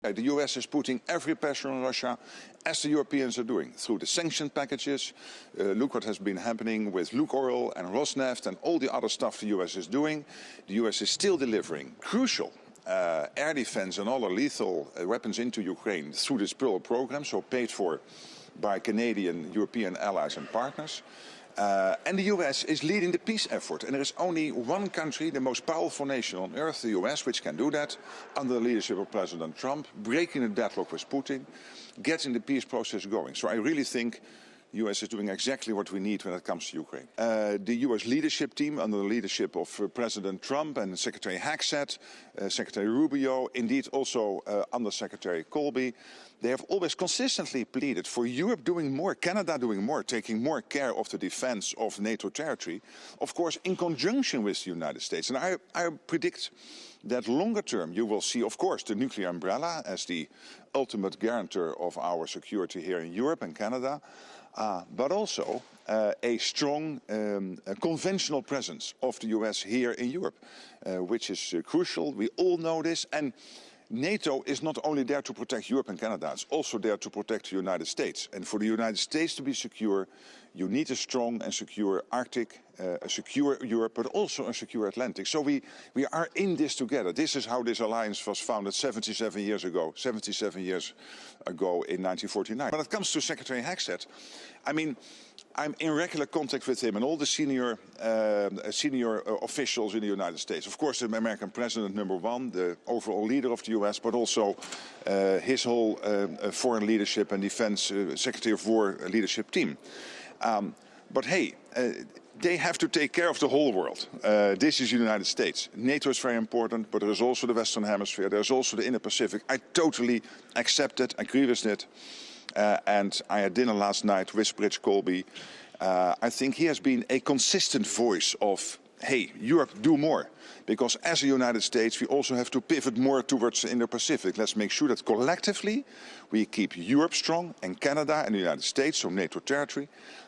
The US is putting every pressure on Russia, as the Europeans are doing, through the sanction packages. Look what has been happening with Lukoil and Rosneft and all the other stuff the US is doing. The US is still delivering crucial air defense and other lethal weapons into Ukraine through this PURL program, so paid for by Canadian, European allies and partners. And the US is leading the peace effort. And there is only one country, the most powerful nation on earth, the US, which can do that under the leadership of President Trump, breaking the deadlock with Putin, getting the peace process going. So I really think the US is doing exactly what we need when it comes to Ukraine. The US leadership team, under the leadership of President Trump and Secretary Hegseth, Secretary Rubio, indeed also Under Secretary Colby, they have always consistently pleaded for Europe doing more, Canada doing more, taking more care of the defense of NATO territory, of course in conjunction with the United States. And I predict that longer term you will see, of course, the nuclear umbrella as the ultimate guarantor of our security here in Europe and Canada, but also a strong conventional presence of the US here in Europe, which is crucial. We all know this. And NATO is not only there to protect Europe and Canada, it's also there to protect the United States. And for the United States to be secure, you need a strong and secure Arctic, a secure Europe, but also a secure Atlantic. So we are in this together. This is how this alliance was founded 77 years ago in 1949. When it comes to Secretary Hegseth, I mean, I'm in regular contact with him and all the senior officials in the United States. Of course, the American president, #1, the overall leader of the US, but also his whole foreign leadership and defense Secretary of War leadership team. But hey, they have to take care of the whole world. This is the United States. NATO is very important, but there is also the Western Hemisphere. There's also the Indo-Pacific. I totally accept it, agree with it. And I had dinner last night with Bridge Colby. I think he has been a consistent voice of, hey, Europe, do more. Because as a United States, we also have to pivot more towards the Indo-Pacific. Let's make sure that collectively we keep Europe strong and Canada and the United States, so NATO territory,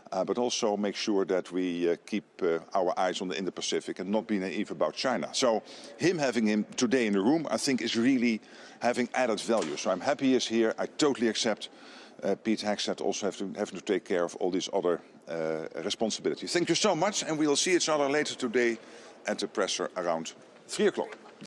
but also make sure that we keep our eyes on the Indo-Pacific and not be naive about China. So having him today in the room, I think is really having added value. So I'm happy he is here. I totally accept Pete Hegseth also having to take care of all these other responsibilities. Thank you so much, and we will see each other later today at the presser around 3 o'clock.